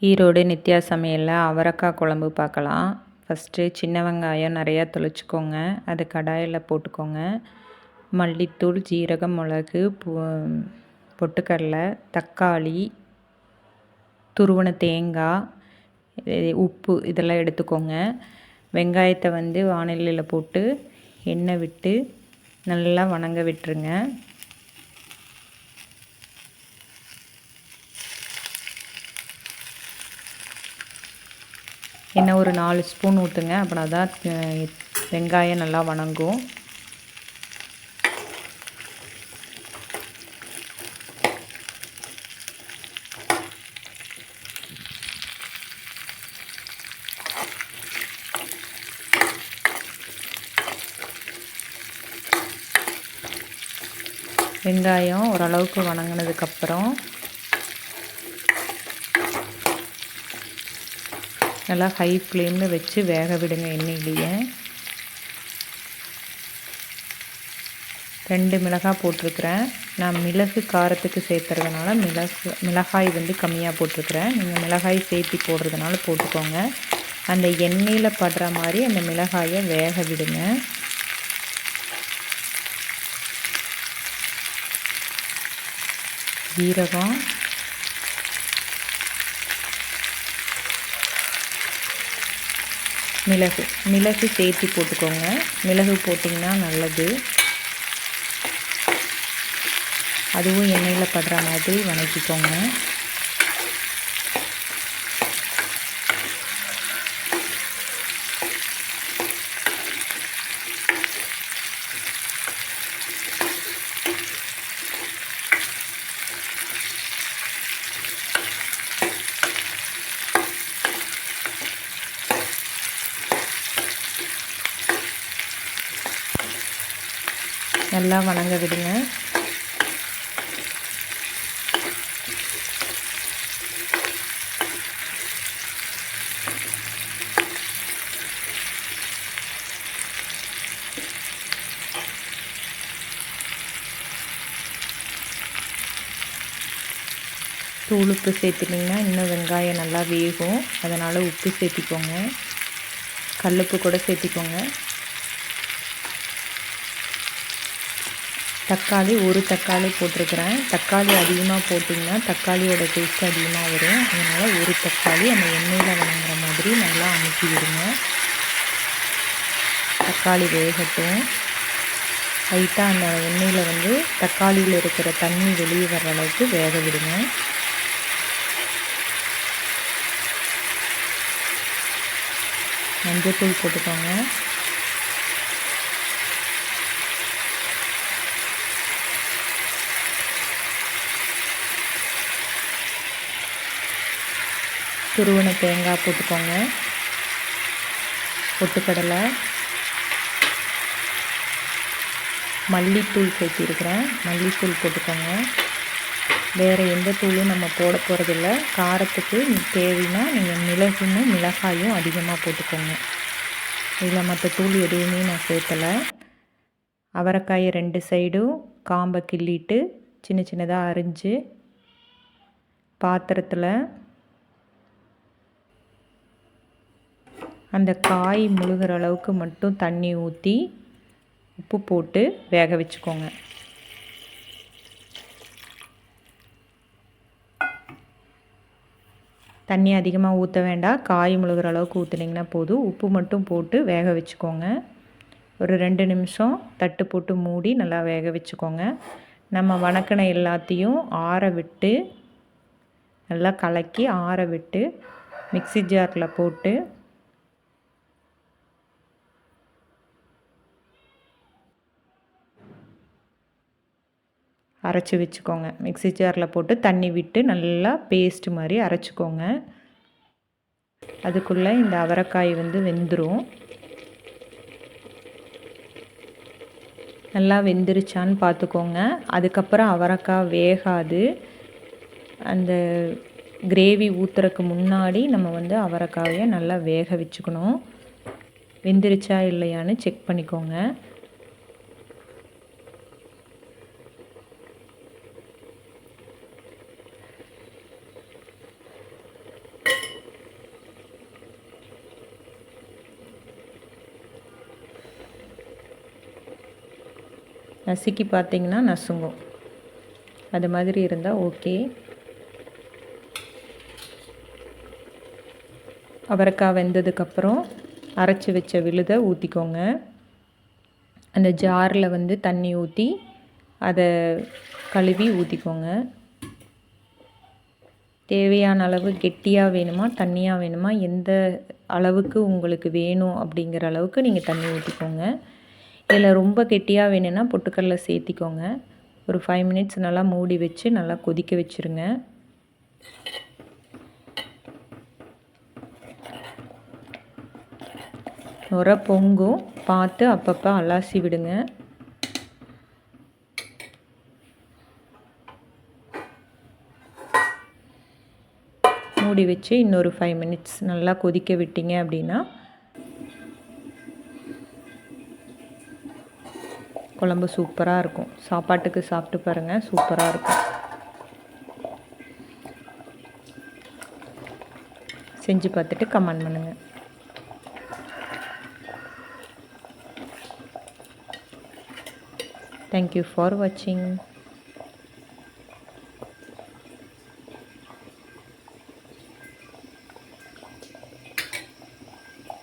ஈரோடு நித்யா சமையலில் அவரைக்காய் குழம்பு பார்க்கலாம். ஃபஸ்ட்டு சின்ன வெங்காயம் நிறையா தொளிச்சிக்கோங்க. அது கடாயில் போட்டுக்கோங்க. மல்லித்தூள், ஜீரகம், மிளகு, பொட்டுக்கடலை, தக்காளி, துருவன தேங்காய், உப்பு இதெல்லாம் எடுத்துக்கோங்க. வெங்காயத்தை வாணலியில் போட்டு எண்ணெய் விட்டு நல்லா வணங்க விட்டுருங்க. எண்ணெய் ஒரு 4 ஸ்பூன் ஊற்றுங்க. அப்படின்னா தான் வெங்காயம் நல்லா வணங்கும். வெங்காயம் ஓரளவுக்கு வணங்கினதுக்கப்புறம் நல்லா ஹை ஃப்ளேமில் வச்சு வேக விடுங்க எண்ணெயிலேயே. 2 மிளகாய் போட்டிருக்கிறேன். நான் மிளகு காரத்துக்கு சேர்த்துறதுனால மிளகாய் கம்மியாக போட்டிருக்கிறேன். நீங்கள் மிளகாய் சேர்த்து போடுறதுனால போட்டுக்கோங்க. அந்த எண்ணெயில் படுற மாதிரி அந்த மிளகாயை வேக விடுங்க. ஜீரகம், மிளகு சேர்த்து போட்டுக்கோங்க. மிளகு போட்டிங்கன்னா நல்லது. அதுவும் எண்ணெயில் படுற மாதிரி வணக்கிக்கோங்க. நல்லா வணங்க விடுங்க. தூள் உப்பு சேர்த்துட்டிங்கன்னா இன்னும் வெங்காயம் நல்லா வேகும். அதனால் உப்பு சேர்த்திக்கோங்க. கல்லுப்பு கூட சேர்த்திக்கோங்க. தக்காளி, ஒரு தக்காளி போட்டிருக்கிறேன். தக்காளி அதிகமாக போட்டிங்கன்னா தக்காளியோட டேஸ்ட் அதிகமாக வரும். அதனால் ஒரு தக்காளி அந்த எண்ணெயில் வணங்குற மாதிரி நல்லா அமுக்கி விடுங்க. தக்காளி வேகட்டும். லைட்டாக அந்த எண்ணெயில் தக்காளியில் இருக்கிற தண்ணி வெளியே வர்ற அளவுக்கு வேக விடுங்க. மஞ்சள்தூள் போட்டுக்கோங்க. துருவன தேங்காய் போட்டுக்கோங்க. பொட்டுக்கடலை, மல்லித்தூள் சேர்த்திருக்கிறேன். மல்லித்தூள் போட்டுக்கோங்க. வேறு எந்த தூளும் நம்ம போட போகிறதில்ல. காரத்துக்கு தேவைன்னா நீங்கள் மிளகாயும் அதிகமாக போட்டுக்கோங்க. இதில் மற்ற தூள் எதுவுமே நான் சேர்த்தலை. அவரைக்காயை 2 சைடும் காம்பை கிள்ளிட்டு சின்ன சின்னதாக அரிஞ்சு பாத்திரத்தில் அந்த காய் முழுகிற அளவுக்கு மட்டும் தண்ணி ஊற்றி உப்பு போட்டு வேக வச்சுக்கோங்க. தண்ணி அதிகமாக ஊற்ற வேண்டாம். காய் முழுகிற அளவுக்கு ஊற்றுனீங்கன்னா போதும். உப்பு மட்டும் போட்டு வேக வச்சுக்கோங்க. ஒரு 2 நிமிஷம் தட்டு போட்டு மூடி நல்லா வேக வச்சுக்கோங்க. நம்ம வணக்கின எல்லாத்தையும் ஆற விட்டு நல்லா கலக்கி ஆற விட்டு மிக்ஸி ஜாரில் போட்டு அரைச்சி வச்சுக்கோங்க. மிக்ஸி ஜாரில் போட்டு தண்ணி விட்டு நல்லா பேஸ்ட் மாதிரி அரைச்சிக்கோங்க. அதுக்குள்ளே இந்த அவரைக்காய் வெந்துடும். நல்லா வெந்துருச்சான்னு பார்த்துக்கோங்க. அதுக்கப்புறம் அவரைக்காய் வேகாது. அந்த கிரேவி ஊற்றுறதுக்கு முன்னாடி நம்ம அவரைக்காயை நல்லா வேக வச்சுக்கணும். வெந்துருச்சா இல்லையான்னு செக் பண்ணிக்கோங்க. நசுக்கி பார்த்திங்கன்னா நசுங்கும். அது மாதிரி இருந்தால் ஓகே. அவரைக்காய் வெந்ததுக்கப்புறம் அரைச்சி வச்ச விழுதை ஊற்றிக்கோங்க. அந்த ஜாரில் வந்து தண்ணி ஊற்றி அதை கழுவி ஊற்றிக்கோங்க. தேவையான அளவு கெட்டியாக வேணுமா தண்ணியாக வேணுமா, எந்த அளவுக்கு உங்களுக்கு வேணும் அப்படிங்கிற அளவுக்கு நீங்கள் தண்ணி ஊற்றிக்கோங்க. இதில் ரொம்ப கெட்டியாக வேணும்னா பொட்டுக்கடலை சேர்த்திக்கோங்க. ஒரு 5 மினிட்ஸ் நல்லா மூடி வச்சு நல்லா கொதிக்க வச்சுருங்க. நுரை பொங்கும், பார்த்து அப்பப்போ அலாசி விடுங்க. மூடி வச்சு இன்னொரு 5 மினிட்ஸ் நல்லா கொதிக்க விட்டீங்க அப்படின்னா குழம்பு சூப்பராக இருக்கும். சாப்பாட்டுக்கு சாப்பிட்டு பாருங்கள், சூப்பராக இருக்கும். செஞ்சு பார்த்துட்டு கமெண்ட் பண்ணுங்கள். Thank you for watching.